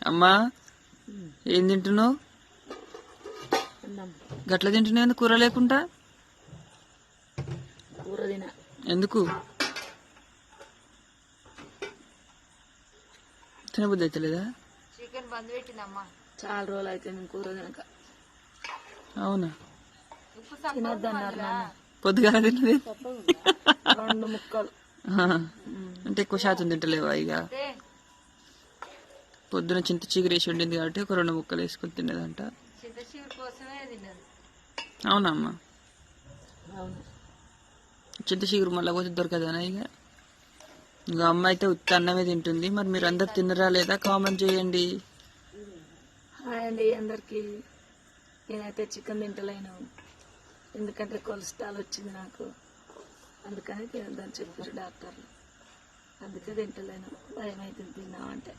అమ్మా ఏం తింటున్నావు? గట్ల తింటున్నావు కూర లేకుండా? కూర తిన. ఎందుకు? తినబుద్ధి అవుతలేదా? చికెన్ బంద్ పెట్టిందమ్మా, చాలా రోజులు అయితే నేను కూర తినక. అవునా? తినొద్దన్నారు. పొద్దుగా తిన్నది 2 ముక్కలు. అంటే ఎక్కువ శాతం తింటలేవా? ఇక పొద్దున చింత చిగురు వేసి ఉండింది కాబట్టి ఒక 2 ముక్కలు వేసుకొని తిన్నదంట. అవునమ్మా, చింత చిగురు మళ్ళీ పోతే దొరకదనా? ఇక అమ్మ అయితే ఉత్త అన్నమే తింటుంది. మరి మీరు అందరు తిన్నరా లేదా కామెంట్ చేయండి. హాయ్ అండి అందరికి. నేనైతే చికెన్ తింటలేను, ఎందుకంటే కొలెస్ట్రాల్ వచ్చింది నాకు. అందుకని తినద్దని చెప్పారు డాక్టర్లు. అందుకే తింటలేను, భయం అవుతుంది తిన్నామంటే.